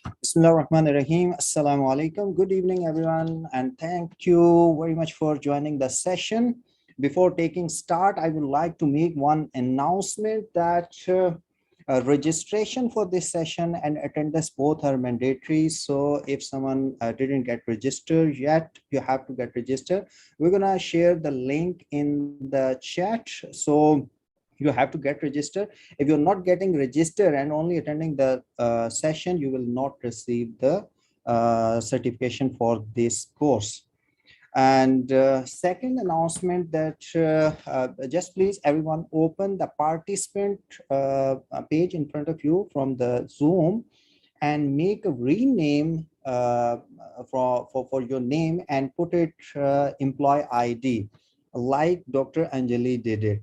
Bismillahirrahmanirrahim. Assalamu alaikum. Good evening, everyone, and thank you very much for joining the session. Before taking start, I would like to make one announcement that registration for this session and attendance both are mandatory. So if someone didn't get registered yet, you have to get registered. We're gonna share the link in the chat. So you have to get registered. If you're not getting registered and only attending the session, you will not receive the certification for this course. And second announcement that just please everyone open the participant page in front of you from the Zoom and make a rename for your name and put it employee ID like Dr. Anjali did it.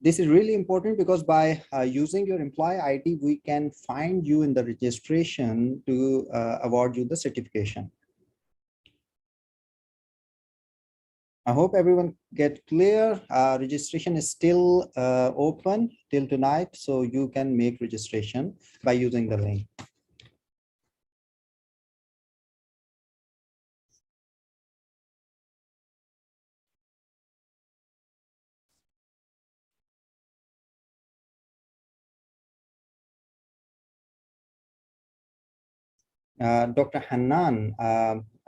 This is really important because by using your employee ID, we can find you in the registration to award you the certification. I hope everyone get clear. Registration is still open till tonight, so you can make registration by using the link. Dr. Hanan,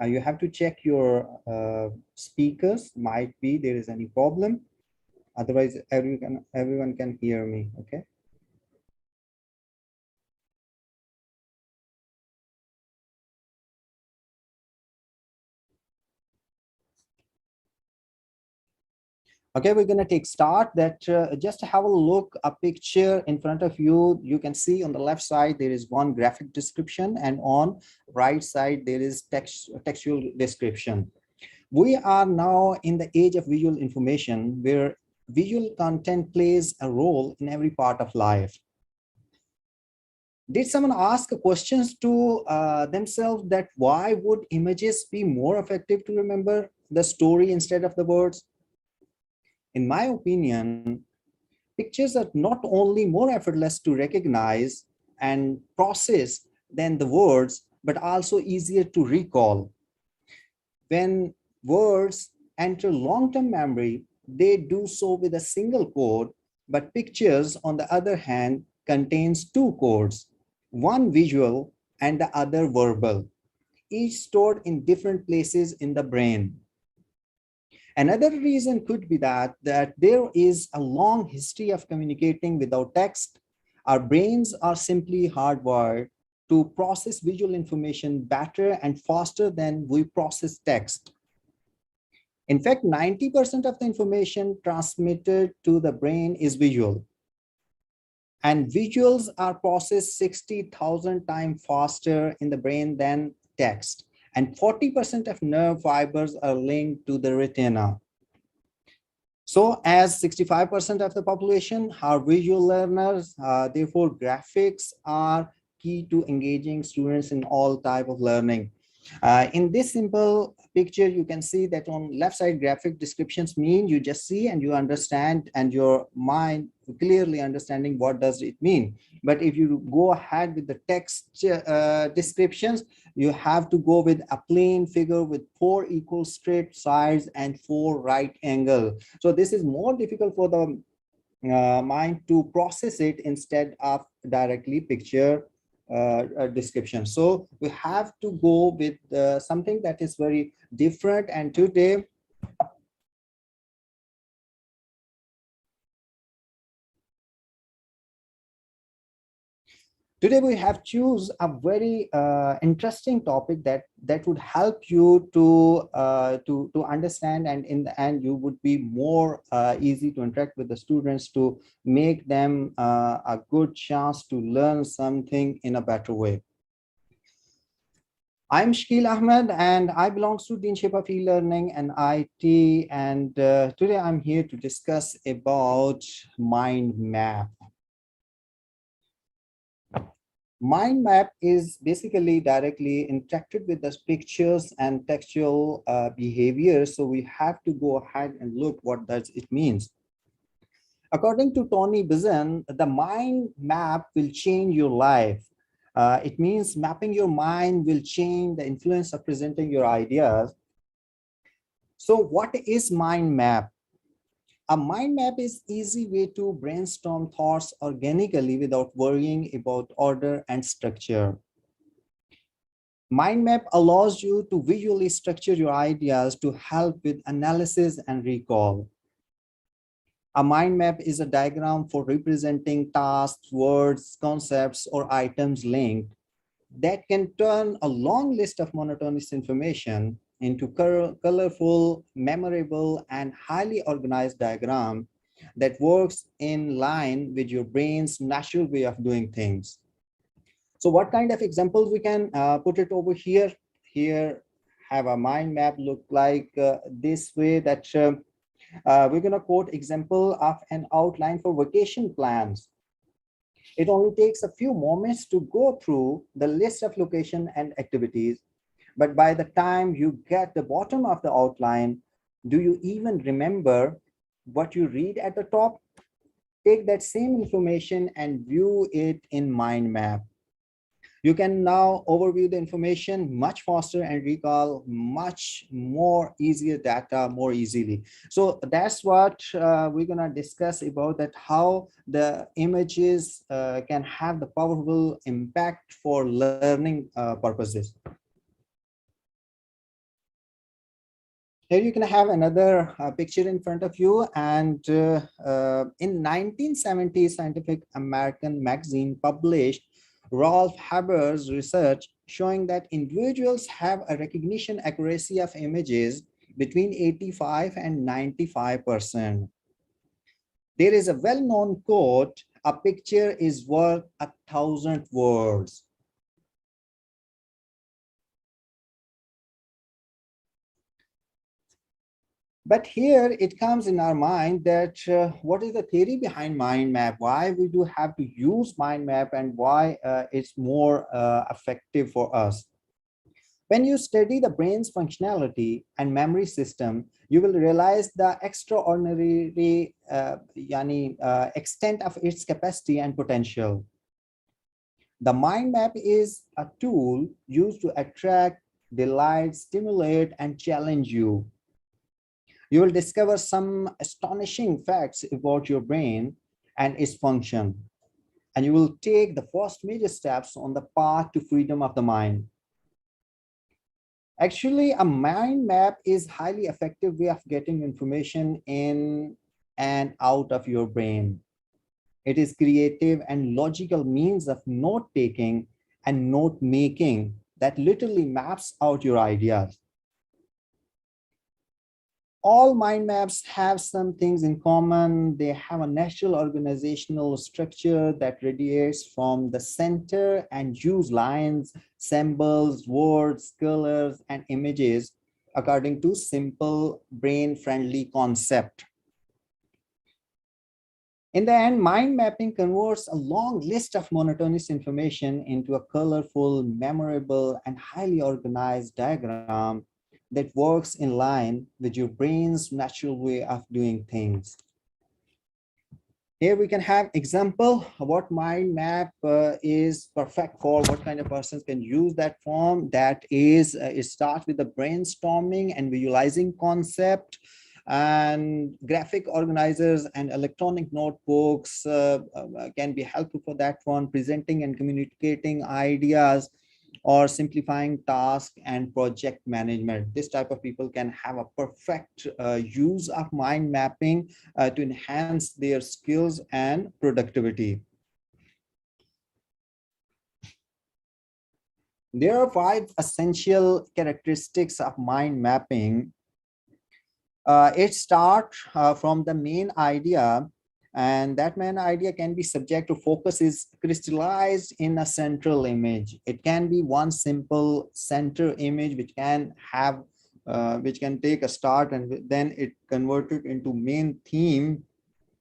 you have to check your speakers. Might be there is any problem. Otherwise, everyone can hear me. Okay. Okay, we're going to take start that just have a look, a picture in front of you. You can see on the left side, there is one graphic description and on right side, there is textual description. We are now in the age of visual information where visual content plays a role in every part of life. Did someone ask questions to themselves that why would images be more effective to remember the story instead of the words? In my opinion, pictures are not only more effortless to recognize and process than the words, but also easier to recall. When words enter long-term memory, they do so with a single code, but pictures, on the other hand, contains two codes, one visual and the other verbal, each stored in different places in the brain. Another reason could be that there is a long history of communicating without text. Our brains are simply hardwired to process visual information better and faster than we process text. In fact, 90% of the information transmitted to the brain is visual. And visuals are processed 60,000 times faster in the brain than text. And 40% of nerve fibers are linked to the retina. So as 65% of the population are visual learners, therefore graphics are key to engaging students in all type of learning. In this simple picture, you can see that on left side graphic descriptions mean you just see and you understand and your mind clearly understanding what does it mean. But if you go ahead with the text descriptions, you have to go with a plain figure with 4 equal straight sides and 4 right angle. So this is more difficult for the mind to process it instead of directly picture description. So we have to go with something that is very different. And today we have choose a very interesting topic that would help you to understand, and in the end you would be more easy to interact with the students to make them a good chance to learn something in a better way. I'm Shkil Ahmed and I belong to Deanship of eLearning and IT, and today I'm here to discuss about mind map. Mind map is basically directly interacted with the pictures and textual behavior. So we have to go ahead and look what does it means. According to Tony Buzan, the mind map will change your life. It means mapping your mind will change the influence of presenting your ideas. So what is mind map? A mind map is easy way to brainstorm thoughts organically without worrying about order and structure. Mind map allows you to visually structure your ideas to help with analysis and recall. A mind map is a diagram for representing tasks, words, concepts, or items linked that can turn a long list of monotonous information into colorful, memorable, and highly organized diagram that works in line with your brain's natural way of doing things. So what kind of examples we can put it over here? Here have a mind map look like this way that we're going to quote example of an outline for vacation plans. It only takes a few moments to go through the list of location and activities. But by the time you get the bottom of the outline, do you even remember what you read at the top? Take that same information and view it in mind map. You can now overview the information much faster and recall much more easier data more easily. So that's what we're going to discuss about, that how the images can have the powerful impact for learning purposes. Here you can have another picture in front of you, and in 1970, Scientific American magazine published Rolf Haber's research showing that individuals have a recognition accuracy of images between 85 and 95%. There is a well-known quote, "A picture is worth 1,000 words." But here it comes in our mind that what is the theory behind mind map? Why we do have to use mind map, and why it's more effective for us? When you study the brain's functionality and memory system, you will realize the extraordinary extent of its capacity and potential. The mind map is a tool used to attract, delight, stimulate, and challenge you. You will discover some astonishing facts about your brain and its function, and you will take the first major steps on the path to freedom of the mind. Actually, a mind map is highly effective way of getting information in and out of your brain. It is creative and logical means of note-taking and note-making that literally maps out your ideas. All mind maps have some things in common. They have a natural organizational structure that radiates from the center and use lines, symbols, words, colors, and images according to simple brain-friendly concept. In the end, mind mapping converts a long list of monotonous information into a colorful, memorable, and highly organized diagram that works in line with your brain's natural way of doing things. Here we can have example of what mind map is perfect for, what kind of persons can use that form. That is, it starts with the brainstorming and visualizing concept, and graphic organizers and electronic notebooks can be helpful for that one, presenting and communicating ideas, or simplifying task and project management. This type of people can have a perfect use of mind mapping to enhance their skills and productivity. There are 5 essential characteristics of mind mapping. It starts from the main idea, and that main idea can be subject to focus is crystallized in a central image. It can be one simple center image which can have which can take a start, and then it converted into main theme,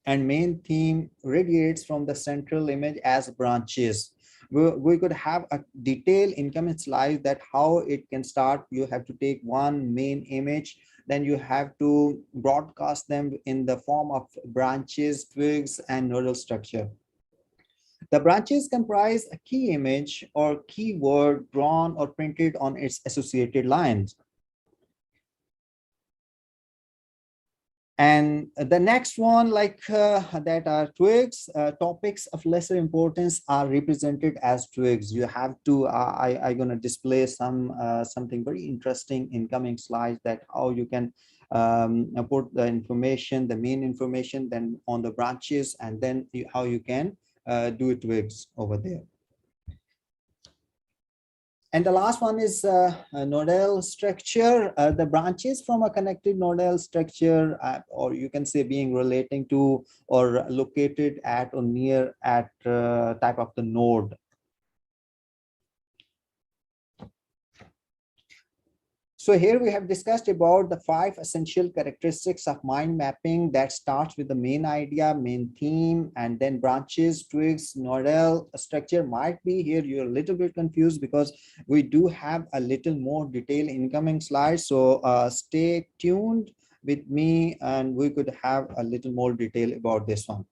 and main theme radiates from the central image as branches. We could have a detailed income slide that how it can start. You have to take one main image, then you have to broadcast them in the form of branches, twigs, and nodal structure. The branches comprise a key image or keyword drawn or printed on its associated lines. And the next one, that are twigs, topics of lesser importance are represented as twigs. You have to, I'm going to display something very interesting in coming slides, that how you can put the information, the main information, then on the branches, and then how you can do twigs over there. And the last one is a nodal structure. The branches from a connected nodal structure, or you can say being relating to or located at or near at type of the node. So here we have discussed about the 5 essential characteristics of mind mapping that starts with the main idea, main theme, and then branches, twigs, nodal structure. Might be here you're a little bit confused because we do have a little more detail in coming slides. So stay tuned with me and we could have a little more detail about this one.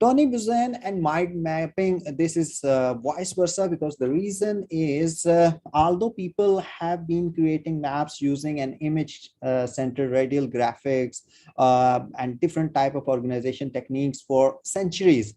Tony Buzan and mind mapping, this is vice versa, because the reason is although people have been creating maps using an image centered radial graphics and different type of organization techniques for centuries,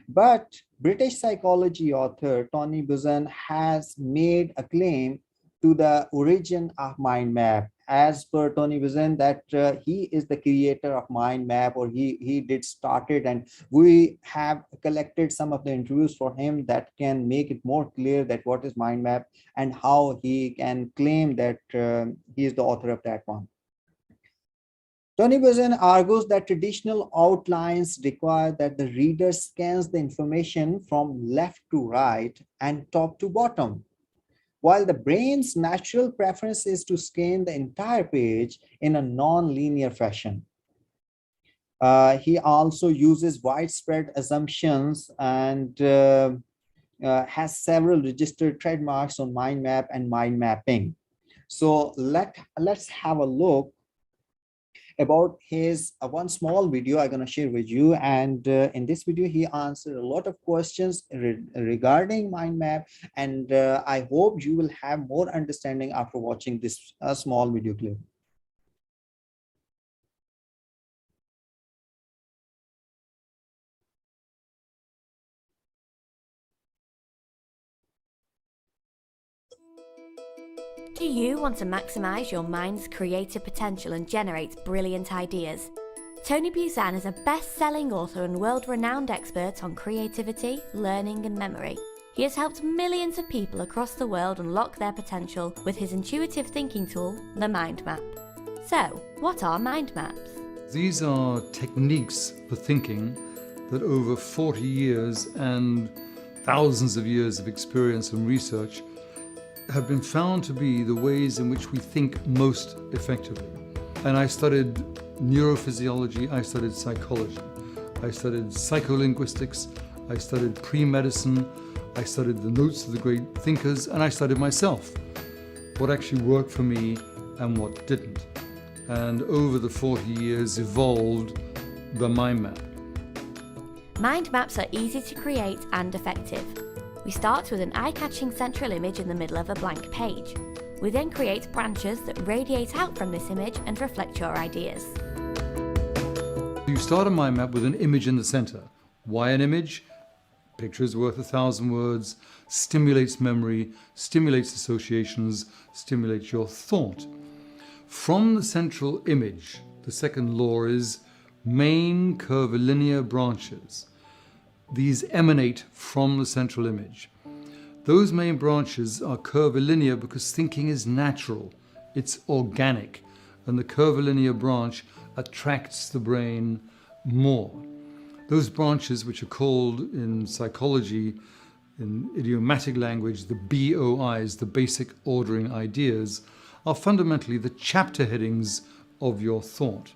but British psychology author Tony Buzan has made a claim to the origin of mind map. As per Tony Buzan, that he is the creator of mind map, or he did start it, and we have collected some of the interviews for him that can make it more clear that what is mind map and how he can claim that he is the author of that one. Tony Buzan argues that traditional outlines require that the reader scans the information from left to right and top to bottom, while the brain's natural preference is to scan the entire page in a non-linear fashion. He also uses widespread assumptions and has several registered trademarks on mind map and mind mapping. So let's have a look about his one small video I'm going to share with you. And in this video, he answered a lot of questions regarding mind map. And I hope you will have more understanding after watching this small video clip. Do you want to maximize your mind's creative potential and generate brilliant ideas? Tony Buzan is a best-selling author and world-renowned expert on creativity, learning and memory. He has helped millions of people across the world unlock their potential with his intuitive thinking tool, the Mind Map. So, what are mind maps? These are techniques for thinking that over 40 years and thousands of years of experience and research have been found to be the ways in which we think most effectively. And I studied neurophysiology, I studied psychology, I studied psycholinguistics, I studied pre-medicine, I studied the notes of the great thinkers, and I studied myself, what actually worked for me and what didn't. And over the 40 years evolved the mind map. Mind maps are easy to create and effective. We start with an eye-catching central image in the middle of a blank page. We then create branches that radiate out from this image and reflect your ideas. You start a mind map with an image in the center. Why an image? Picture is worth 1,000 words, stimulates memory, stimulates associations, stimulates your thought. From the central image, the second law is main curvilinear branches. These emanate from the central image. Those main branches are curvilinear because thinking is natural, it's organic, and the curvilinear branch attracts the brain more. Those branches, which are called in psychology, in idiomatic language, the BOIs, the basic ordering ideas, are fundamentally the chapter headings of your thought.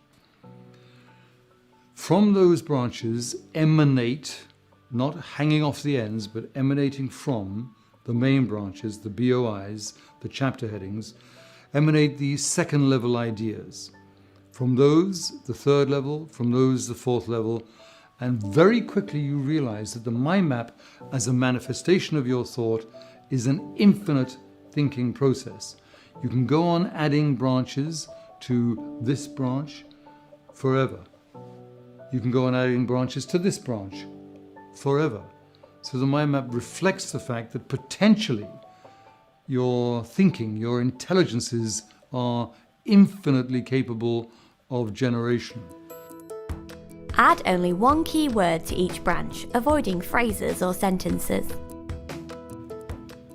From those branches emanate, not hanging off the ends, but emanating from the main branches, the BOIs, the chapter headings, emanate these second level ideas. From those, the third level, from those, the fourth level, And very quickly you realize that the mind map as a manifestation of your thought is an infinite thinking process. You can go on adding branches to this branch forever. You can go on adding branches to this branch forever. So the mind map reflects the fact that potentially your thinking, your intelligences are infinitely capable of generation. Add only one key word to each branch, avoiding phrases or sentences.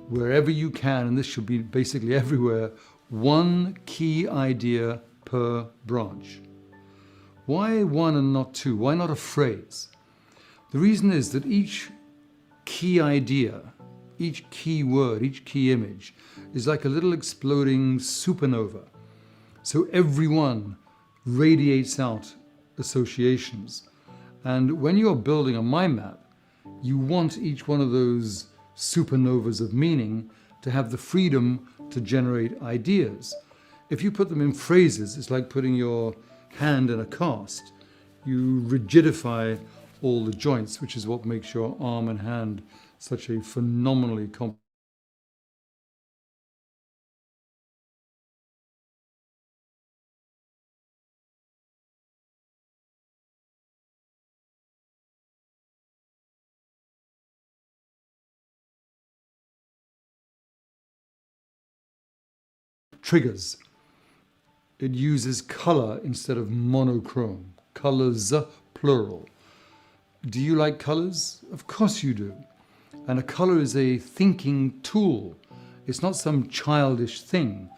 Wherever you can, and this should be basically everywhere, one key idea per branch. Why one and not two? Why not a phrase? The reason is that each key idea, each key word, each key image is like a little exploding supernova. So every one radiates out associations. And when you're building a mind map, you want each one of those supernovas of meaning to have the freedom to generate ideas. If you put them in phrases, it's like putting your hand in a cast. You rigidify all the joints, which is what makes your arm and hand such a phenomenally complex. Triggers. It uses color instead of monochrome. Colors, plural. Do you like colors? Of course you do. And a color is a thinking tool. It's not some childish thing.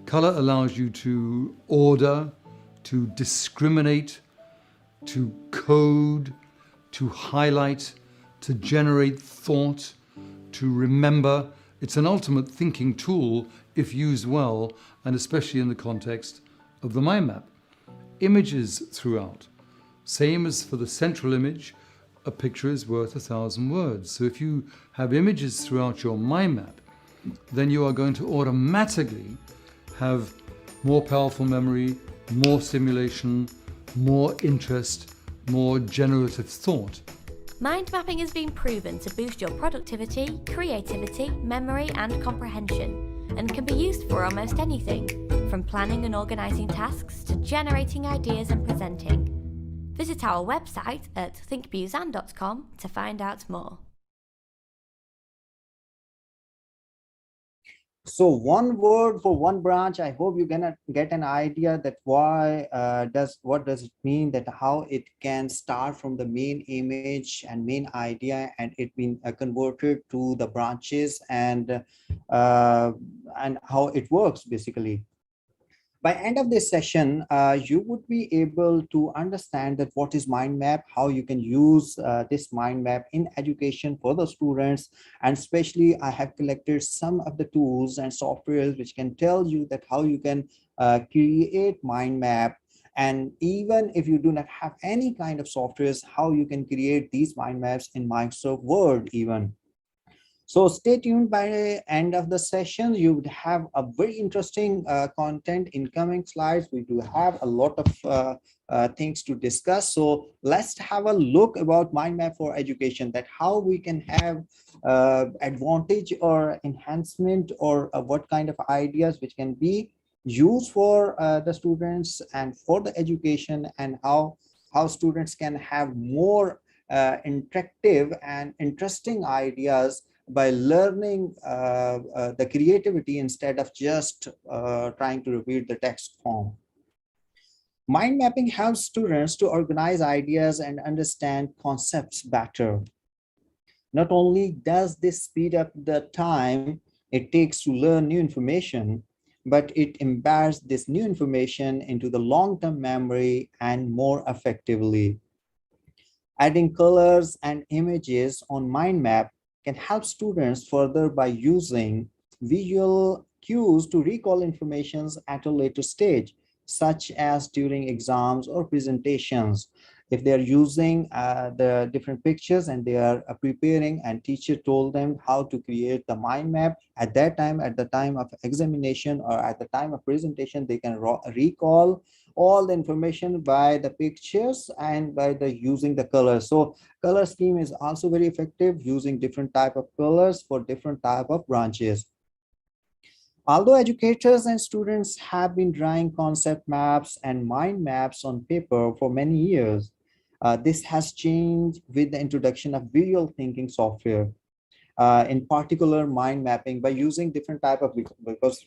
Color allows you to order, to discriminate, to code, to highlight, to generate thought, to remember. It's an ultimate thinking tool if used well, and especially in the context of the mind map. Images throughout. Same as for the central image, a picture is worth 1,000 words. So if you have images throughout your mind map, then you are going to automatically have more powerful memory, more stimulation, more interest, more generative thought. Mind mapping has been proven to boost your productivity, creativity, memory and comprehension, and can be used for almost anything, from planning and organising tasks to generating ideas and presenting. Visit our website at thinkbusan.com to find out more. So one word for one branch. I hope you're gonna get an idea that what does it mean, that how it can start from the main image and main idea, and it being converted to the branches, and how it works basically. By end of this session, you would be able to understand that what is mind map, how you can use this mind map in education for the students, and especially I have collected some of the tools and softwares which can tell you that how you can create mind map. And even if you do not have any kind of softwares, how you can create these mind maps in Microsoft Word even. So stay tuned. By the end of the session, you would have a very interesting content in coming slides. We do have a lot of things to discuss. So let's have a look about mind map for education, that how we can have advantage or enhancement, or what kind of ideas which can be used for the students and for the education, and how students can have more interactive and interesting ideas by learning the creativity instead of just trying to repeat the text form. Mind mapping helps students to organize ideas and understand concepts better. Not only does this speed up the time it takes to learn new information, but it embeds this new information into the long-term memory and more effectively. Adding colors and images on mind map can help students further by using visual cues to recall information at a later stage, such as during exams or presentations. If they are using the different pictures and they are preparing, and teacher told them how to create the mind map, at that time, at the time of examination or at the time of presentation, they can recall all the information by the pictures and by the using the colors. So color scheme is also very effective, using different type of colors for different type of branches. Although educators and students have been drawing concept maps and mind maps on paper for many years, this has changed with the introduction of visual thinking software. In particular, mind mapping by using different type of, because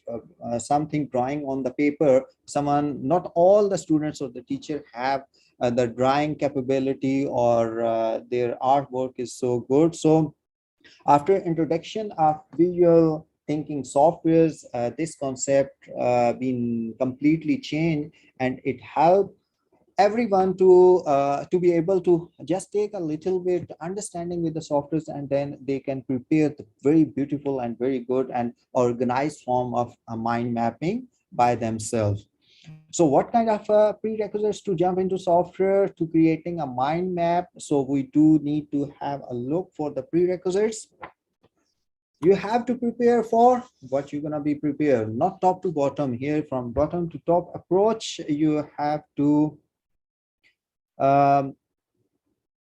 something drawing on the paper, someone, not all the students or the teacher have the drawing capability, or their artwork is so good. So after introduction of visual thinking softwares, this concept been completely changed, and it helped everyone to be able to just take a little bit understanding with the softwares, and then they can prepare the very beautiful and very good and organized form of a mind mapping by themselves. So what kind of prerequisites to jump into software to creating a mind map? So we do need to have a look for the prerequisites. You have to prepare for what you're going to be prepared, not top to bottom. Here, from bottom to top approach, um,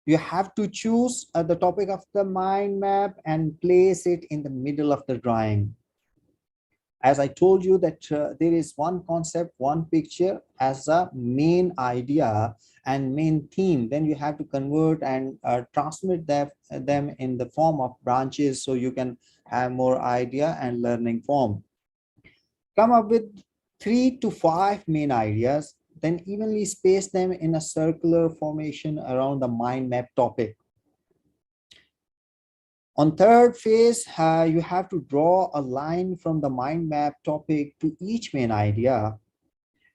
you have to choose the topic of the mind map and place it in the middle of the drawing. As I told you that there is one concept, one picture as a main idea and main theme, then you have to convert and transmit them in the form of branches, so you can have more idea and learning form. Come up with 3 to 5 main ideas, then evenly space them in a circular formation around the mind map topic. On third phase, you have to draw a line from the mind map topic to each main idea,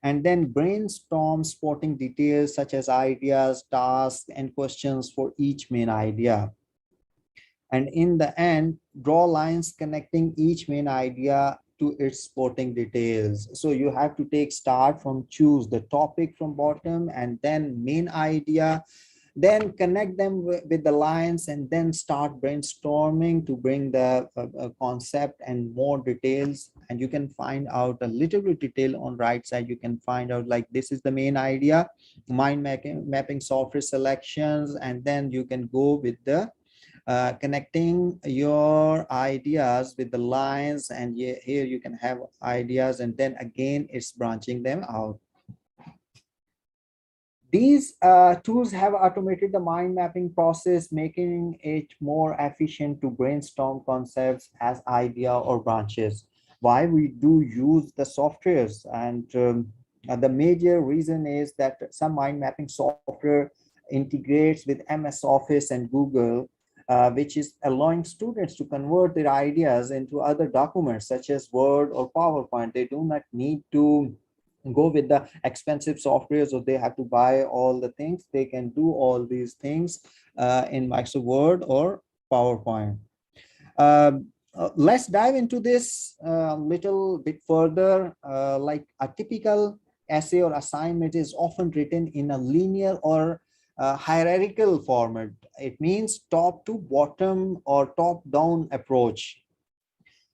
and then brainstorm spotting details such as ideas, tasks, and questions for each main idea. And in the end, draw lines connecting each main idea to its spotting details. So you have to take start from choose the topic from bottom, and then main idea, then connect them with the lines, and then start brainstorming to bring the concept and more details. And you can find out a little bit detail on right side. You can find out like this is the main idea, mind mapping software selections, and then you can go with the connecting your ideas with the lines, and here you can have ideas, and then again it's branching them out. These tools have automated the mind mapping process, making it more efficient to brainstorm concepts as idea or branches. Why we do use the softwares, and the major reason is that some mind mapping software integrates with MS Office and Google, which is allowing students to convert their ideas into other documents such as Word or PowerPoint. They do not need to go with the expensive software, so they have to buy all the things. They can do all these things in Microsoft Word or PowerPoint. Let's dive into this a little bit further. Like a typical essay or assignment is often written in a linear or hierarchical format. It means top to bottom or top down approach.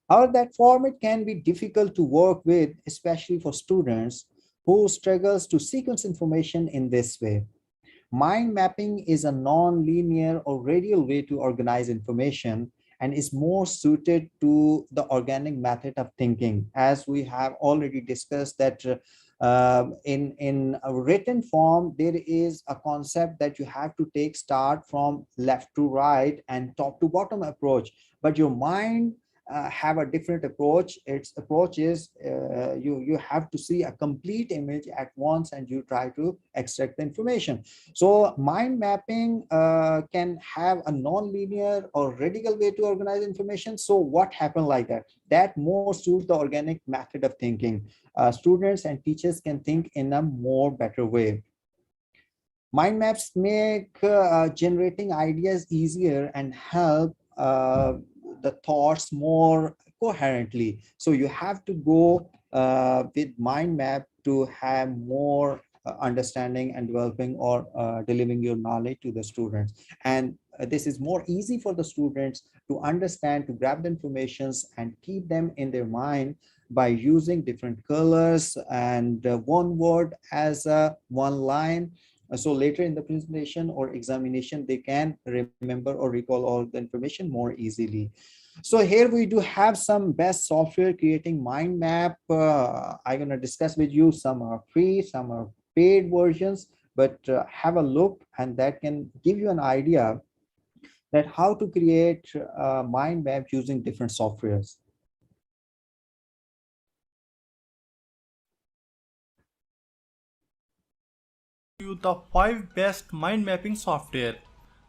However, that format can be difficult to work with, especially for students who struggles to sequence information in this way. Mind mapping is a non-linear or radial way to organize information, and is more suited to the organic method of thinking. As we have already discussed that in a written form, there is a concept that you have to take start from left to right and top to bottom approach, but your mind have a different approach. Its approach is you have to see a complete image at once, and you try to extract the information. So mind mapping can have a non-linear or radical way to organize information. So what happened like that? That more suits the organic method of thinking. Students and teachers can think in a more better way. Mind maps make generating ideas easier and help the thoughts more coherently. So you have to go with mind map to have more understanding and developing or delivering your knowledge to the students. And this is more easy for the students to understand, to grab the informations and keep them in their mind by using different colors and one word as a one line. So later in the presentation or examination, they can remember or recall all the information more easily. So here we do have some best software creating mind map. I'm gonna discuss with you. Some are free, some are paid versions, but have a look, and that can give you an idea that how to create mind map using different softwares. You the 5 best mind mapping software.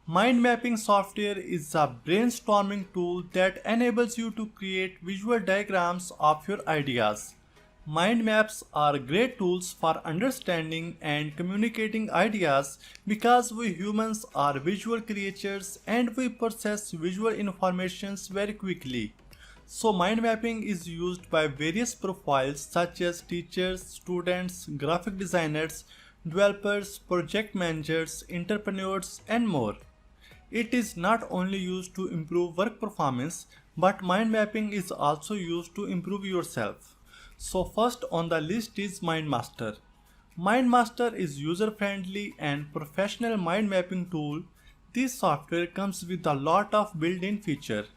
Mind mapping software is a brainstorming tool that enables you to create visual diagrams of your ideas. Mind maps are great tools for understanding and communicating ideas because we humans are visual creatures and we process visual informations very quickly. So mind mapping is used by various profiles such as teachers, students, graphic designers, developers, project managers, entrepreneurs, and more. It is not only used to improve work performance, but mind mapping is also used to improve yourself. So first on the list is MindMaster. MindMaster is user-friendly and professional mind mapping tool. This software comes with a lot of built-in features.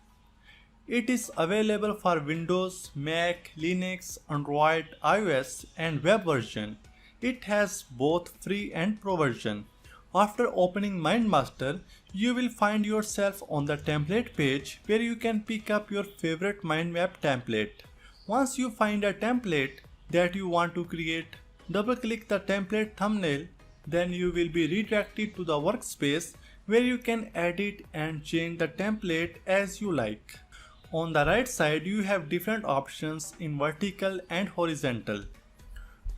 It is available for Windows, Mac, Linux, Android, iOS and web version. It has both free and pro version. After opening MindMaster, you will find yourself on the template page where you can pick up your favorite mind map template. Once you find a template that you want to create, double click the template thumbnail, then you will be redirected to the workspace where you can edit and change the template as you like. On the right side, you have different options in vertical and horizontal.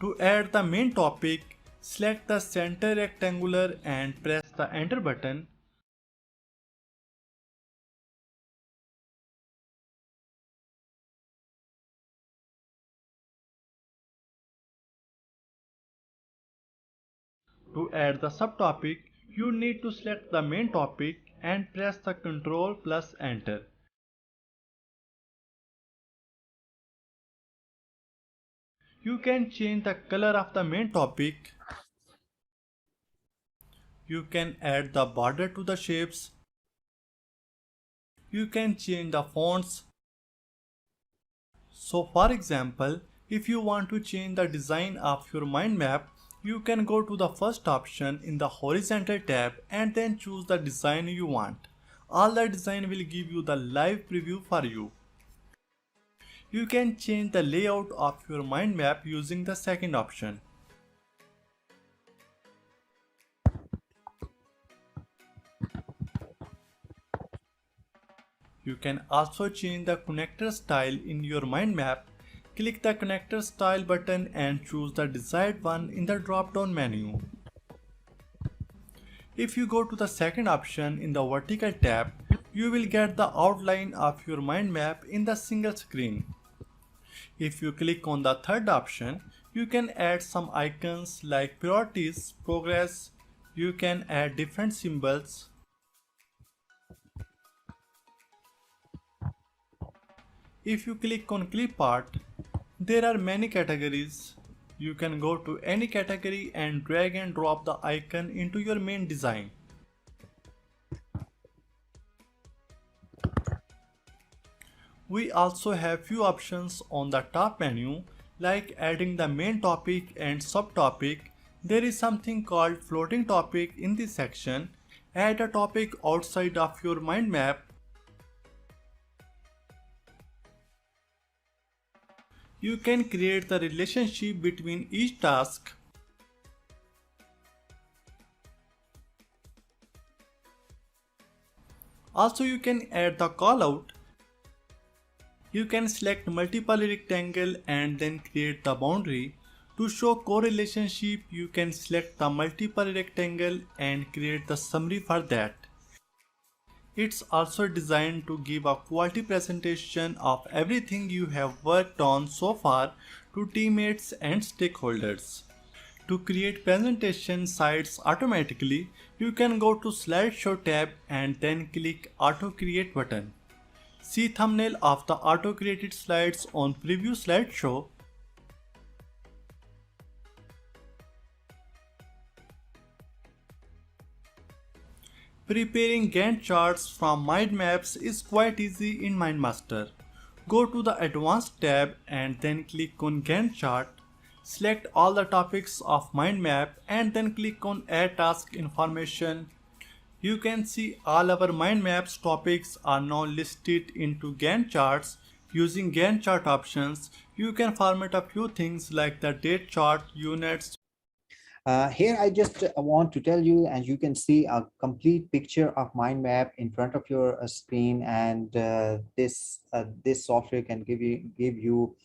To add the main topic, select the center rectangular and press the enter button. To add the subtopic, you need to select the main topic and press the Ctrl plus enter. You can change the color of the main topic. You can add the border to the shapes. You can change the fonts. So for example, if you want to change the design of your mind map, you can go to the first option in the horizontal tab and then choose the design you want. All the design will give you the live preview for you. You can change the layout of your mind map using the second option. You can also change the connector style in your mind map. Click the connector style button and choose the desired one in the drop down menu. If you go to the second option in the vertical tab, you will get the outline of your mind map in the single screen. If you click on the third option, you can add some icons like priorities, progress. You can add different symbols. If you click on Clipart, there are many categories. You can go to any category and drag and drop the icon into your main design. We also have few options on the top menu like adding the main topic and subtopic. There is something called floating topic in this section. Add a topic outside of your mind map. You can create the relationship between each task. Also, you can add the callout. You can select multiple rectangle and then create the boundary. To show correlationship, you can select the multiple rectangle and create the summary for that. It's also designed to give a quality presentation of everything you have worked on so far to teammates and stakeholders. To create presentation slides automatically, you can go to Slideshow tab and then click Auto Create button. See thumbnail of the auto-created slides on preview slideshow. Preparing Gantt charts from mind maps is quite easy in MindMaster. Go to the Advanced tab and then click on Gantt chart. Select all the topics of mind map and then click on Add Task Information. You can see all our mind maps topics are now listed into Gantt charts. Using Gantt chart options, you can format a few things like the date chart, units. Here I just want to tell you, and you can see a complete picture of mind map in front of your screen, and this software can give you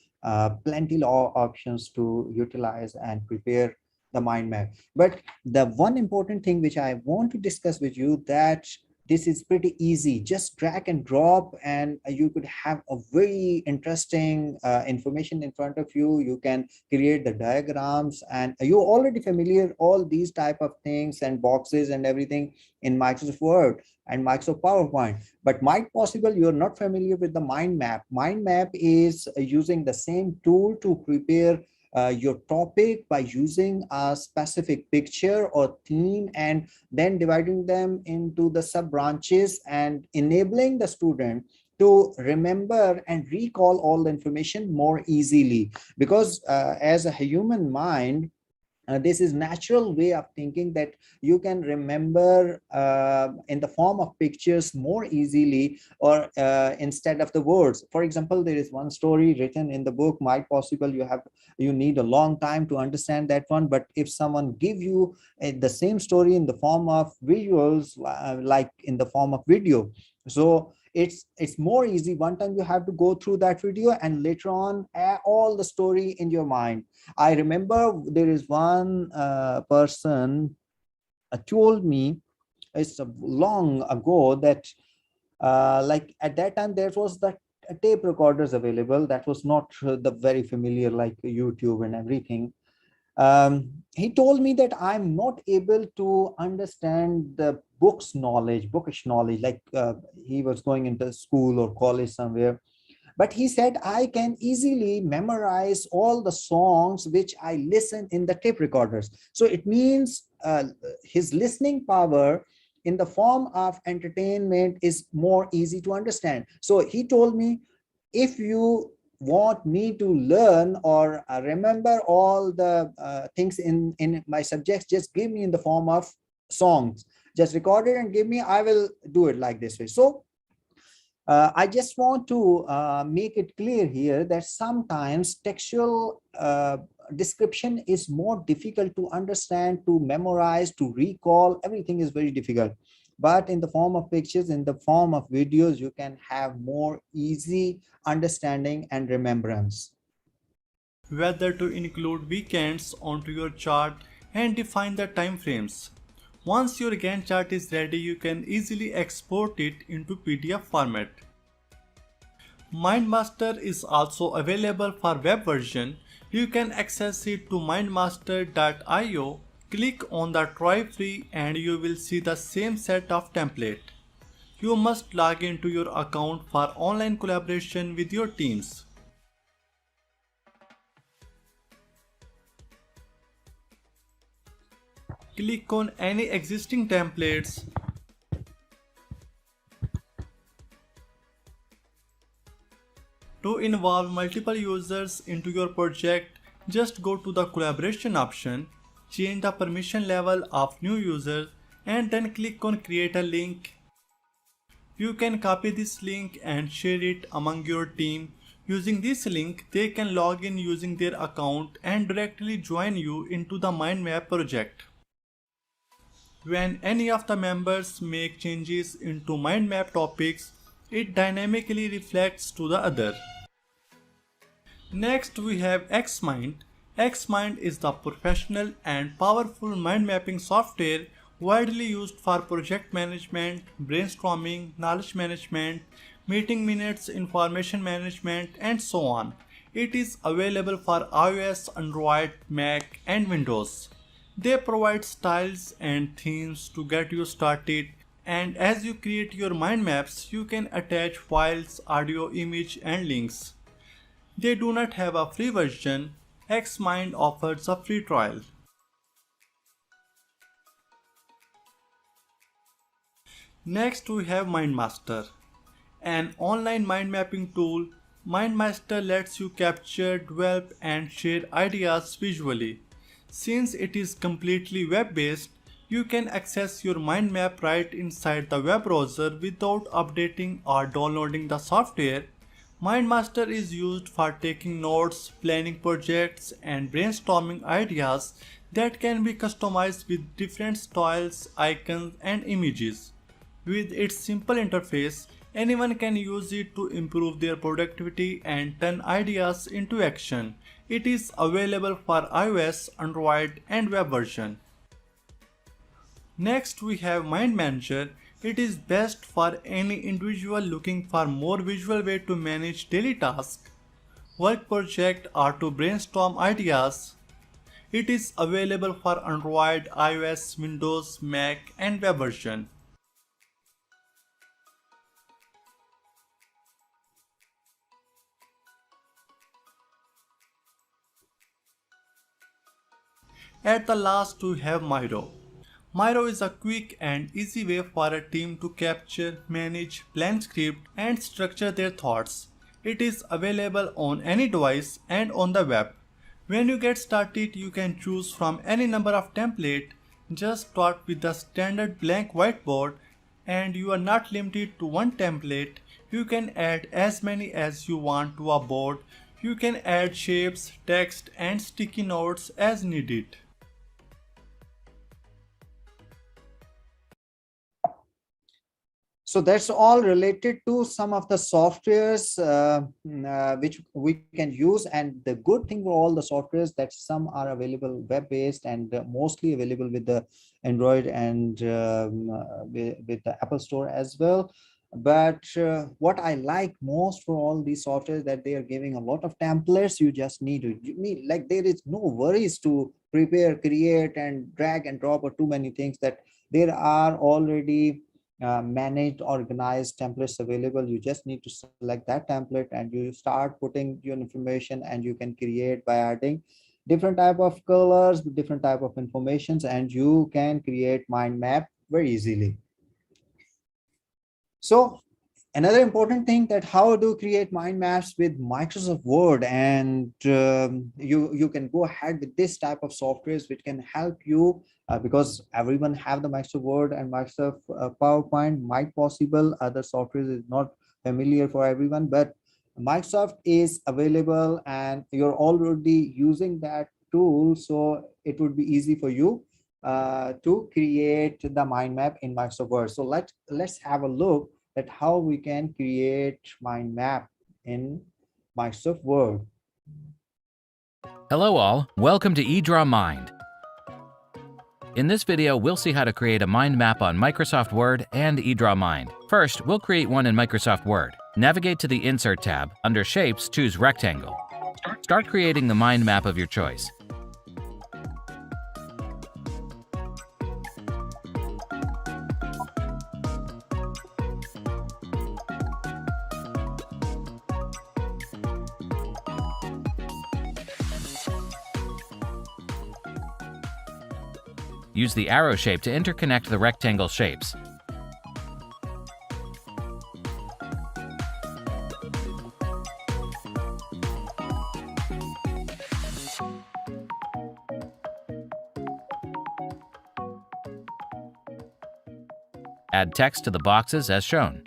plenty of options to utilize and prepare the mind map. But the one important thing which I want to discuss with you, that this is pretty easy. Just drag and drop and you could have a very interesting information in front of you. You can create the diagrams, and you're already familiar all these type of things and boxes and everything in Microsoft Word and Microsoft PowerPoint. But might possible you're not familiar with the mind map. Mind map is using the same tool to prepare your topic by using a specific picture or theme and then dividing them into the sub branches and enabling the student to remember and recall all the information more easily. Because as a human mind, this is natural way of thinking that you can remember in the form of pictures more easily, or instead of the words. For example, there is one story written in the book, might possible you need a long time to understand that one. But if someone give you the same story in the form of visuals, like in the form of video, so it's more easy. One time you have to go through that video and later on all the story in your mind. I remember there is one person told me, it's long ago, that like at that time there was that tape recorders available. That was not the very familiar like YouTube and everything. He told me that I'm not able to understand the bookish knowledge, like he was going into school or college somewhere. But he said, I can easily memorize all the songs which I listen in the tape recorders. So it means his listening power in the form of entertainment is more easy to understand. So he told me, if you want me to learn or remember all the things in my subjects, just give me in the form of songs. Just record it and give me, I will do it like this way. So I just want to make it clear here that sometimes textual description is more difficult to understand, to memorize, to recall. Everything is very difficult. But in the form of pictures, in the form of videos, you can have more easy understanding and remembrance. Whether to include weekends onto your chart and define the time frames. Once your Gantt chart is ready, you can easily export it into PDF format. MindMaster is also available for web version. You can access it to mindmaster.io. Click on the try free and you will see the same set of template. You must log into your account for online collaboration with your teams. Click on any existing templates. To involve multiple users into your project, just go to the collaboration option, change the permission level of new users and then click on create a link. You can copy this link and share it among your team. Using this link, they can log in using their account and directly join you into the mind map project. When any of the members make changes into mind map topics, it dynamically reflects to the other. Next we have Xmind. Xmind is the professional and powerful mind mapping software widely used for project management, brainstorming, knowledge management, meeting minutes, information management, and so on. It is available for iOS, Android, Mac, and Windows. They provide styles and themes to get you started. And as you create your mind maps, you can attach files, audio, image, and links. They do not have a free version. Xmind offers a free trial. Next we have MindMaster, an online mind mapping tool. MindMaster lets you capture, develop and share ideas visually. Since it is completely web-based, you can access your mind map right inside the web browser without updating or downloading the software. MindMaster is used for taking notes, planning projects, and brainstorming ideas that can be customized with different styles, icons, and images. With its simple interface, anyone can use it to improve their productivity and turn ideas into action. It is available for iOS, Android, and web version. Next we have Mind Manager. It is best for any individual looking for more visual way to manage daily tasks, work project or to brainstorm ideas. It is available for Android, iOS, Windows, Mac and web version. At the last we have Miro. Miro is a quick and easy way for a team to capture, manage, plan script and structure their thoughts. It is available on any device and on the web. When you get started, you can choose from any number of templates. Just start with the standard blank whiteboard and you are not limited to one template. You can add as many as you want to a board. You can add shapes, text and sticky notes as needed. So that's all related to some of the softwares which we can use. And the good thing for all the softwares that some are available web-based and mostly available with the Android and with the Apple Store as well. But what I like most for all these softwares that they are giving a lot of templates. You just need like there is no worries to prepare, create and drag and drop or too many things, that there are already managed, organized templates available. You just need to select that template and you start putting your information, and you can create by adding different type of colors, different type of informations, and you can create mind map very easily. So another important thing, that how to create mind maps with Microsoft Word, and you can go ahead with this type of softwares which can help you because everyone have the Microsoft Word and Microsoft PowerPoint. Might possible other softwares is not familiar for everyone, but Microsoft is available and you're already using that tool, so it would be easy for you to create the mind map in Microsoft Word. So let's have a look at how we can create mind map in Microsoft Word. Hello all, welcome to eDrawMind. In this video, we'll see how to create a mind map on Microsoft Word and eDrawMind. First, we'll create one in Microsoft Word. Navigate to the Insert tab. Under Shapes, choose Rectangle. Start creating the mind map of your choice. Use the arrow shape to interconnect the rectangle shapes. Add text to the boxes as shown.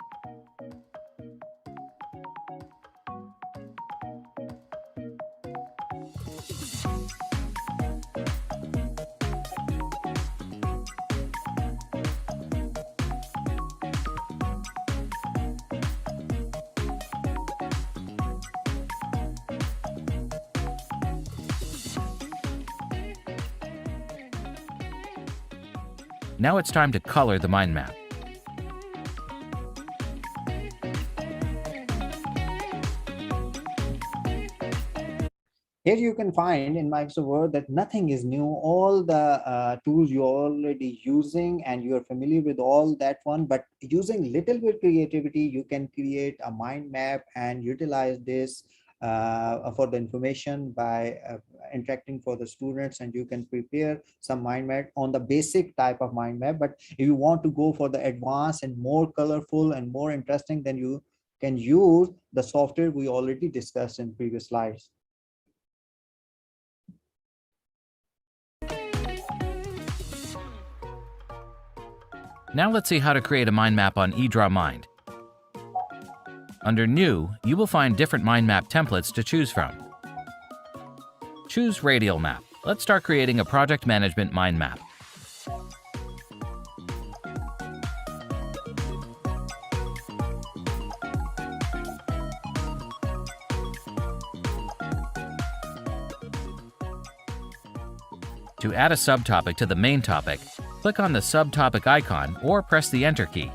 Now it's time to color the mind map. Here you can find in Microsoft Word that nothing is new. All the tools you're already using and you're familiar with all that one, but using little bit creativity, you can create a mind map and utilize this for the information by interacting for the students, and you can prepare some mind map on the basic type of mind map. But if you want to go for the advanced and more colorful and more interesting, then you can use the software we already discussed in previous slides. Now let's see how to create a mind map on eDrawMind. Under New, you will find different mind map templates to choose from. Choose Radial Map. Let's start creating a project management mind map. To add a subtopic to the main topic, click on the subtopic icon or press the Enter key.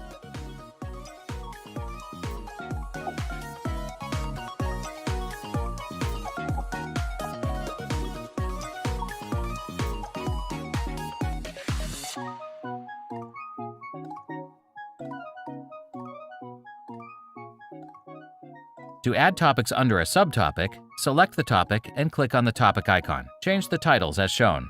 To add topics under a subtopic, select the topic and click on the topic icon. Change the titles as shown.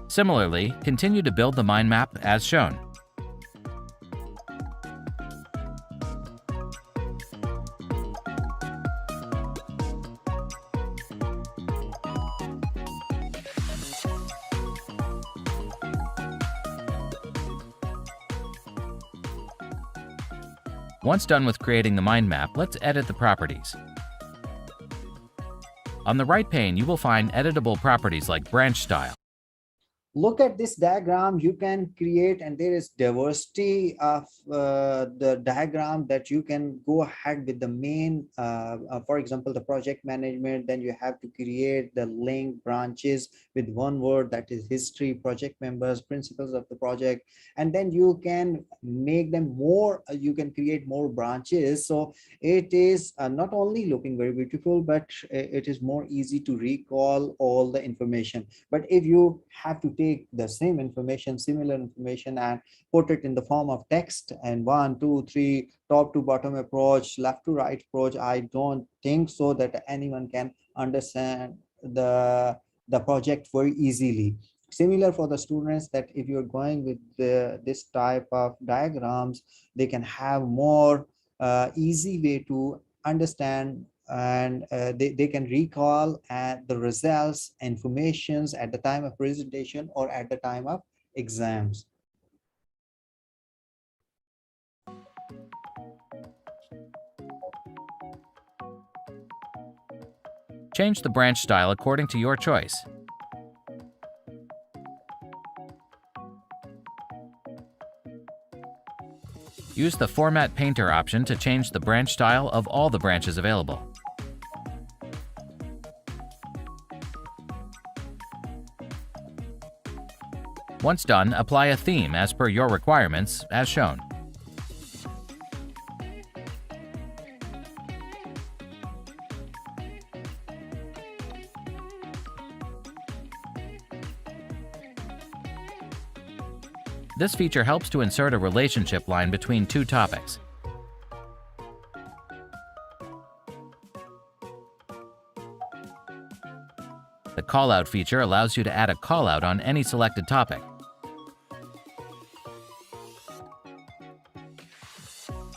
Similarly, continue to build the mind map as shown. Once done with creating the mind map, let's edit the properties. On the right pane, you will find editable properties like branch style. Look at this diagram. You can create, and there is diversity of the diagram that you can go ahead with the main, for example, the project management. Then you have to create the link branches with one word, that is history, project members, principles of the project, and then you can make them more, you can create more branches. So it is not only looking very beautiful, but it is more easy to recall all the information. But if you have to take the same information, similar information, and put it in the form of text and 1, 2, 3, top to bottom approach, left to right approach, I don't think so that anyone can understand the project very easily. Similar for the students, that if you're going with this type of diagrams, they can have more easy way to understand, and they can recall the results, informations at the time of presentation or at the time of exams. Change the branch style according to your choice. Use the Format Painter option to change the branch style of all the branches available. Once done, apply a theme as per your requirements, as shown. This feature helps to insert a relationship line between two topics. The callout feature allows you to add a callout on any selected topic.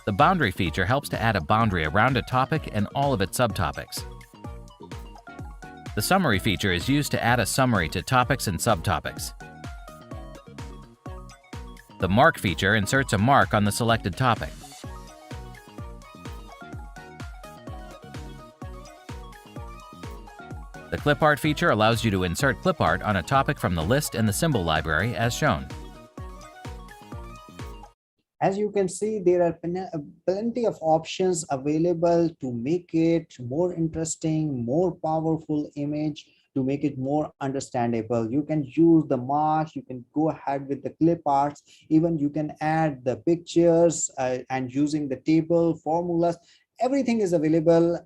The boundary feature helps to add a boundary around a topic and all of its subtopics. The summary feature is used to add a summary to topics and subtopics. The mark feature inserts a mark on the selected topic. The Clipart feature allows you to insert Clipart on a topic from the list in the symbol library as shown. As you can see, there are plenty of options available to make it more interesting, more powerful image, to make it more understandable. You can use the marks, you can go ahead with the clip arts, even you can add the pictures and using the table formulas. Everything is available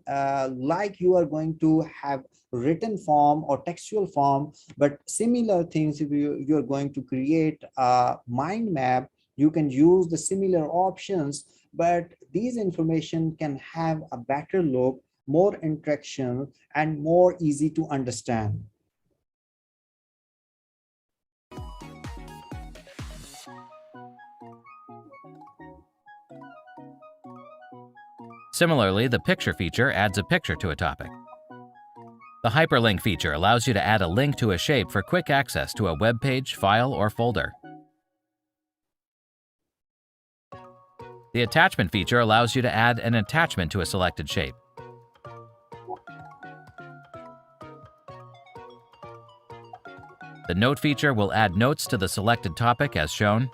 like you are going to have written form or textual form, but similar things, if you're going to create a mind map, you can use the similar options, but these information can have a better look, more interaction, and more easy to understand. Similarly, the picture feature adds a picture to a topic. The Hyperlink feature allows you to add a link to a shape for quick access to a web page, file, or folder. The attachment feature allows you to add an attachment to a selected shape. The note feature will add notes to the selected topic as shown.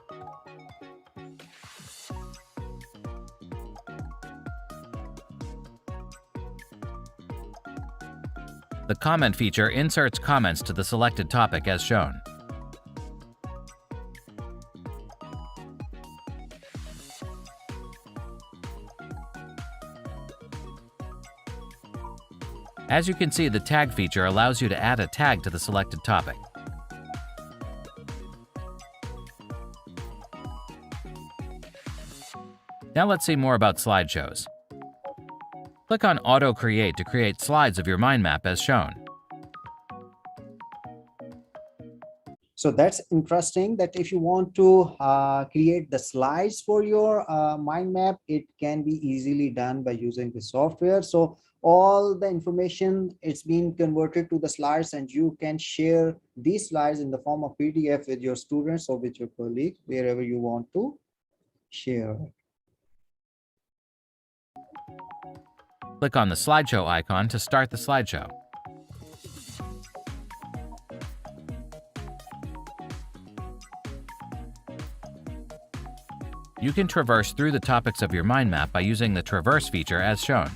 The comment feature inserts comments to the selected topic as shown. As you can see, the tag feature allows you to add a tag to the selected topic. Now let's see more about slideshows. Click on Auto Create to create slides of your mind map as shown. So that's interesting that if you want to create the slides for your mind map, it can be easily done by using the software. So all the information, it's been converted to the slides, and you can share these slides in the form of PDF with your students or with your colleagues, wherever you want to share. Click on the slideshow icon to start the slideshow. You can traverse through the topics of your mind map by using the traverse feature as shown.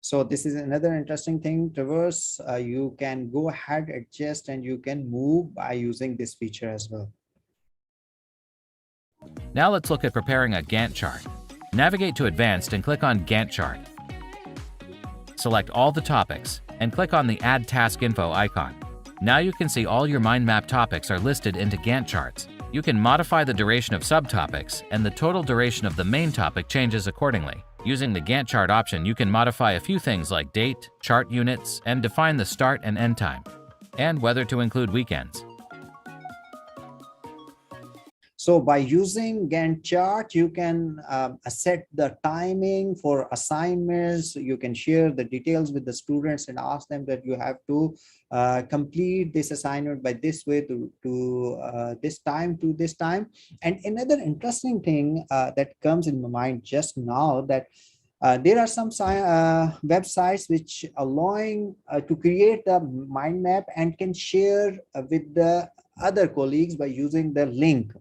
So this is another interesting thing, traverse. You can go ahead, adjust, and you can move by using this feature as well. Now let's look at preparing a Gantt chart. Navigate to Advanced and click on Gantt chart. Select all the topics and click on the Add Task Info icon. Now you can see all your mind map topics are listed into Gantt charts. You can modify the duration of subtopics, and the total duration of the main topic changes accordingly. Using the Gantt chart option, you can modify a few things like date, chart units, and define the start and end time, and whether to include weekends. So by using Gantt chart, you can set the timing for assignments. You can share the details with the students and ask them that you have to complete this assignment by this way to this time to this time. And another interesting thing that comes in my mind just now, that there are some websites which allowing to create a mind map and can share with the other colleagues by using the link.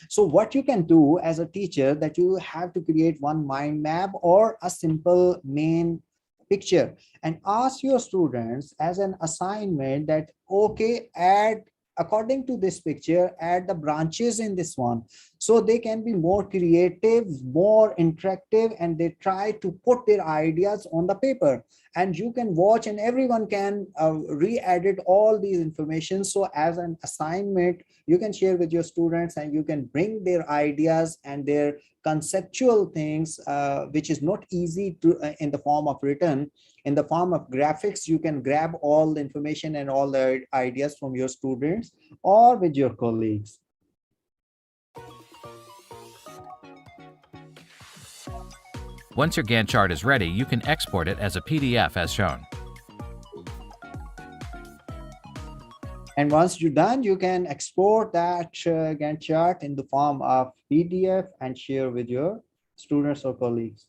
So what you can do as a teacher, that you have to create one mind map or a simple main picture and ask your students as an assignment that, okay, add according to this picture, add the branches in this one. So they can be more creative, more interactive, and they try to put their ideas on the paper. And you can watch, and everyone can re-edit all these information. So as an assignment, you can share with your students, and you can bring their ideas and their conceptual things, which is not easy to in the form of written. In the form of graphics, you can grab all the information and all the ideas from your students or with your colleagues. Once your Gantt chart is ready, you can export it as a PDF as shown. And once you're done, you can export that Gantt chart in the form of PDF and share with your students or colleagues.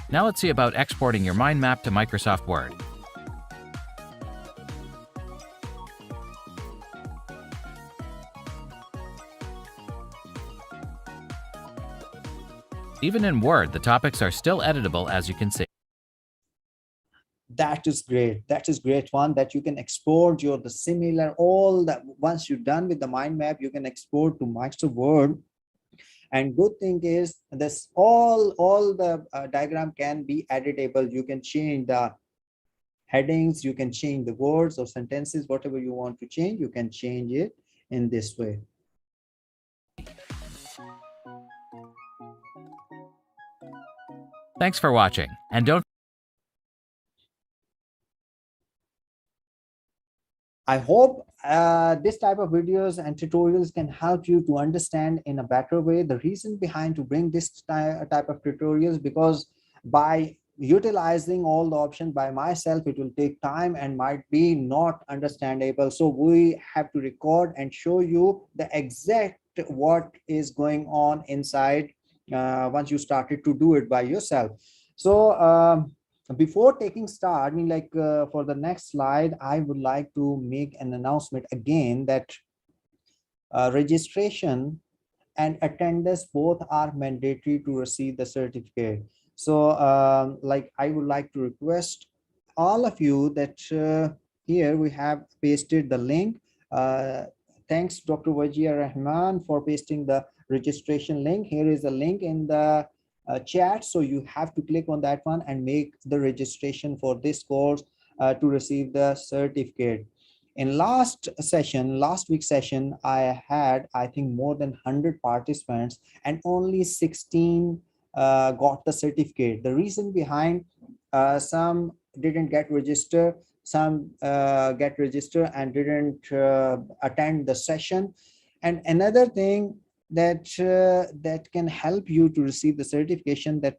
Now let's see about exporting your mind map to Microsoft Word. Even in Word, the topics are still editable, as you can see. That is great. That is great one, that you can export the similar, all that. Once you're done with the mind map, you can export to Microsoft Word. And good thing is this, all the diagram can be editable. You can change the headings, you can change the words or sentences, whatever you want to change, you can change it in this way. Thanks for watching, and don't I hope this type of videos and tutorials can help you to understand in a better way. The reason behind to bring this type of tutorials, because by utilizing all the options by myself, it will take time and might be not understandable. So we have to record and show you the exact what is going on inside once you started to do it by yourself. So before taking start, I mean, like for the next slide, I would like to make an announcement again that registration and attendance both are mandatory to receive the certificate. So like I would like to request all of you that here we have pasted the link. Thanks Dr. Wajia Rahman for pasting the registration link. Here is a link in the chat, so you have to click on that one and make the registration for this course to receive the certificate. In last week's session, I had, I think, more than 100 participants and only 16 got the certificate. The reason behind, some didn't get registered, some get registered and didn't attend the session. And another thing that that can help you to receive the certification, that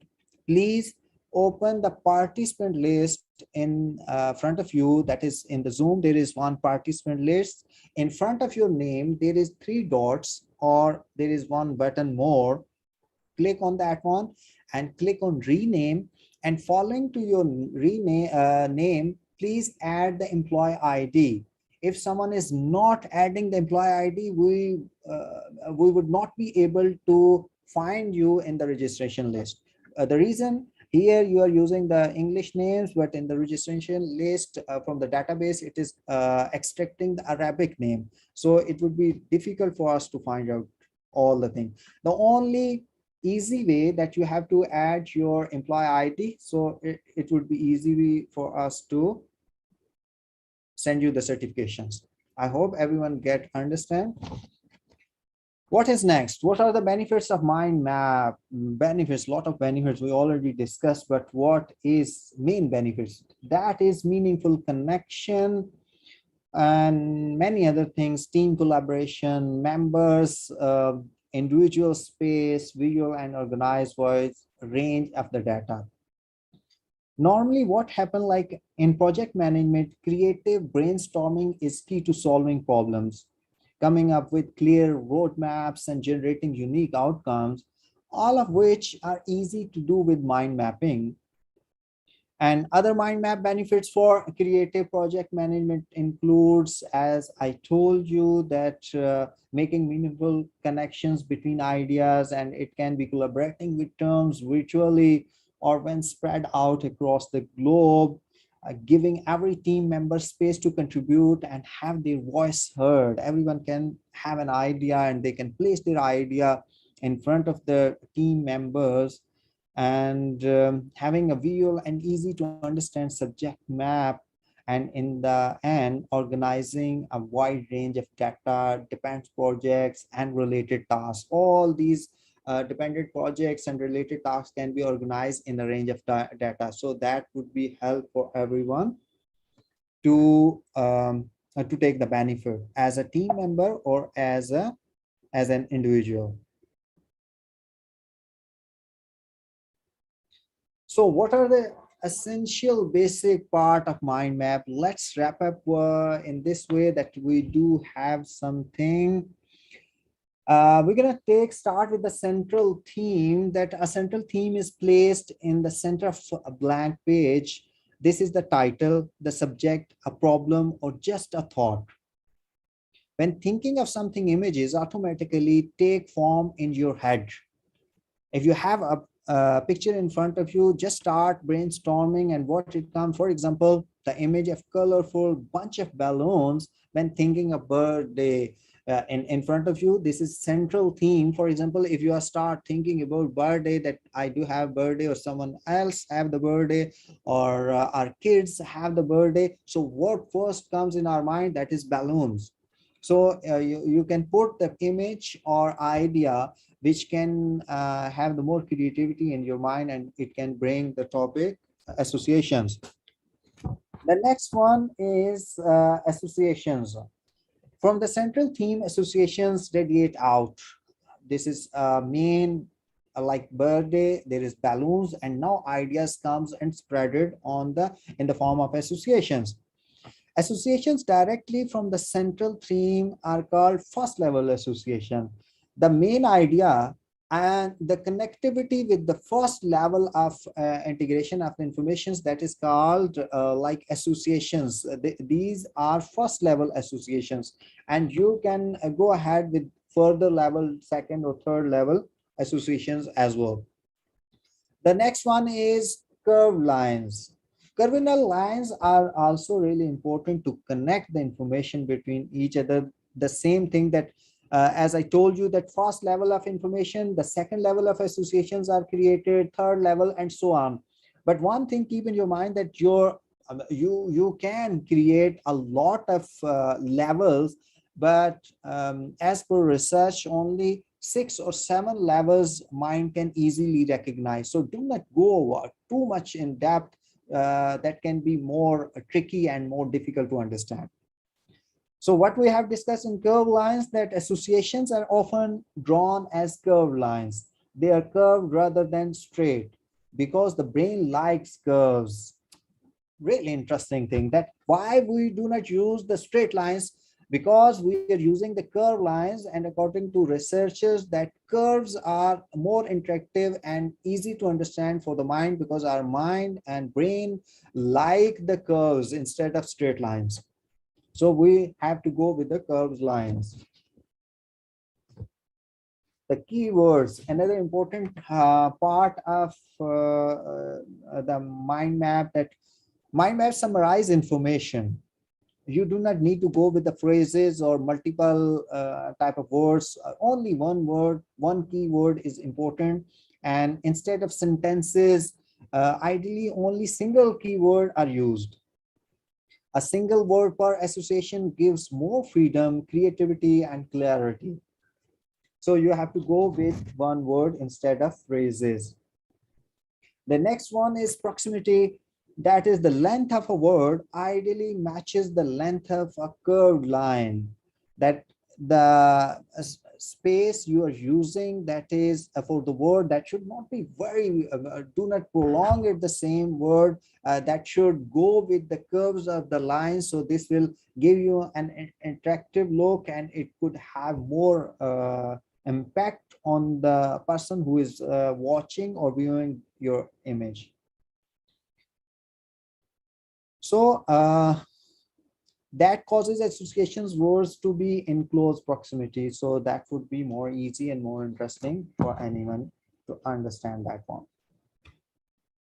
please open the participant list in front of you. That is in the Zoom, there is one participant list. In front of your name, there is 3 dots or there is one button more. Click on that one and click on rename, and following to your rename name, please add the employee ID. If someone is not adding the employee ID, we would not be able to find you in the registration list. The reason here you are using the English names, but in the registration list from the database, it is extracting the Arabic name. So it would be difficult for us to find out all the things. The only easy way that you have to add your employee ID, so it would be easy for us to send you the certifications. I hope everyone understand. What is next? What are the benefits of mind map? Benefits, lot of benefits we already discussed, but what is main benefits? That is meaningful connection and many other things, team collaboration, members, individual space, visual and organized voice, range of the data. Normally what happens, like in project management, creative brainstorming is key to solving problems, coming up with clear roadmaps and generating unique outcomes, all of which are easy to do with mind mapping. And other mind map benefits for creative project management includes, as I told you, that making meaningful connections between ideas, and it can be collaborating with terms virtually or when spread out across the globe, giving every team member space to contribute and have their voice heard. Everyone can have an idea and they can place their idea in front of the team members, and having a visual and easy to understand subject map, and in the end organizing a wide range of data, dependent projects and related tasks. All these dependent projects and related tasks can be organized in a range of data, so that would be help for everyone to take the benefit as a team member or as an individual. So what are the essential basic part of mind map? Let's wrap up in this way, that we do have something. We're going to start with the central theme, that a central theme is placed in the center of a blank page. This is the title, the subject, a problem, or just a thought. When thinking of something, images automatically take form in your head. If you have picture in front of you, just start brainstorming and what it comes. For example, the image of colorful bunch of balloons when thinking of birthday in front of you. This is central theme. For example, if you are start thinking about birthday, that I do have birthday or someone else have the birthday, or our kids have the birthday, so what first comes in our mind? That is balloons. So you can put the image or idea which can have the more creativity in your mind, and it can bring the topic associations. The next one is associations. From the central theme, associations radiate out. This is main, like birthday, there is balloons, and now ideas comes and spread it on the in the form of associations. Associations directly from the central theme are called first level association. The main idea and the connectivity with the first level of integration of the informations, that is called like associations. These are first level associations, and you can go ahead with further level, second or third level associations as well. The next one is curved lines. Curvinal lines are also really important to connect the information between each other. The same thing that, as I told you, that first level of information, the second level of associations are created, third level, and so on. But one thing, keep in your mind that you can create a lot of levels, but as per research, only 6 or 7 levels mind can easily recognize. So do not go too much in depth. That can be more tricky and more difficult to understand. So what we have discussed in curved lines, that associations are often drawn as curved lines. They are curved rather than straight because the brain likes curves. Really interesting thing, that why we do not use the straight lines, because we are using the curved lines, and according to researchers, that curves are more interactive and easy to understand for the mind, because our mind and brain like the curves instead of straight lines. So we have to go with the curved lines. The keywords, another important part of the mind map, that mind map summarize information. You do not need to go with the phrases or multiple type of words. Only one word, one keyword is important. And instead of sentences, ideally only single keyword are used. A single word per association gives more freedom, creativity, and clarity. So you have to go with one word instead of phrases. The next one is proximity. That is, the length of a word ideally matches the length of a curved line. That the space you are using, that is for the word, that should not be very, do not prolong it, the same word, that should go with the curves of the line. So this will give you an attractive look, and it could have more impact on the person who is watching or viewing your image. So that causes associations words to be in close proximity. So that would be more easy and more interesting for anyone to understand that one.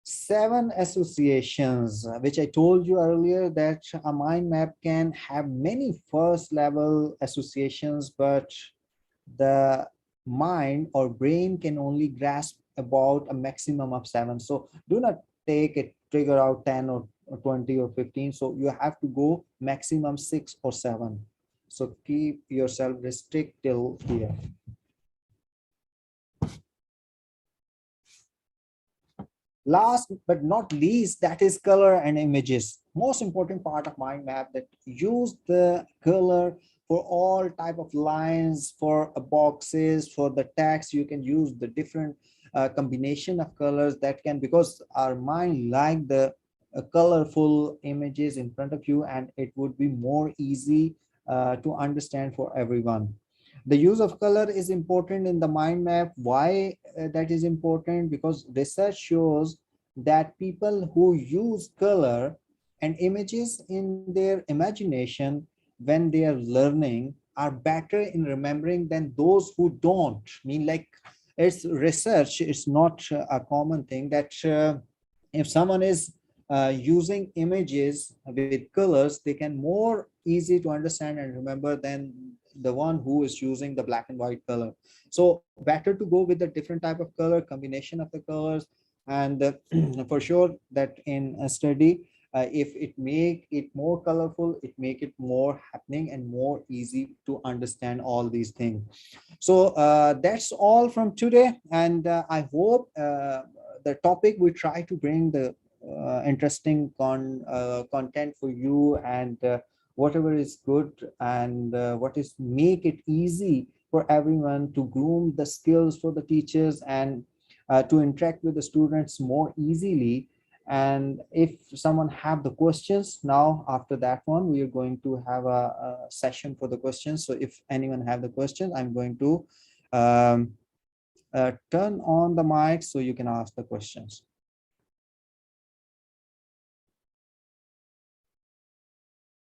7 associations, which I told you earlier, that a mind map can have many first level associations, but the mind or brain can only grasp about a maximum of 7. So do not take it, figure out 10 or 20 or 15. So you have to go maximum 6 or 7. So keep yourself restricted till here. Last but not least, that is color and images. Most important part of mind map, that use the color for all type of lines, for boxes, for the text. You can use the different combination of colors that can, because our mind like the colorful images in front of you, and it would be more easy to understand for everyone. The use of color is important in the mind map. Why that is important? Because research shows that people who use color and images in their imagination when they are learning are better in remembering than those who don't. Mean, like, it's research, it's not a common thing that if someone is using images with colors, they can more easy to understand and remember than the one who is using the black and white color. So better to go with the different type of color, combination of the colors. And for sure that in a study, if it make it more colorful, it make it more happening and more easy to understand all these things. So that's all from today, and I hope the topic we try to bring the interesting content for you, and whatever is good, and what is make it easy for everyone to groom the skills for the teachers, and to interact with the students more easily. And if someone have the questions now, after that one, we are going to have a session for the questions. So if anyone have the questions, I'm going to turn on the mic so you can ask the questions.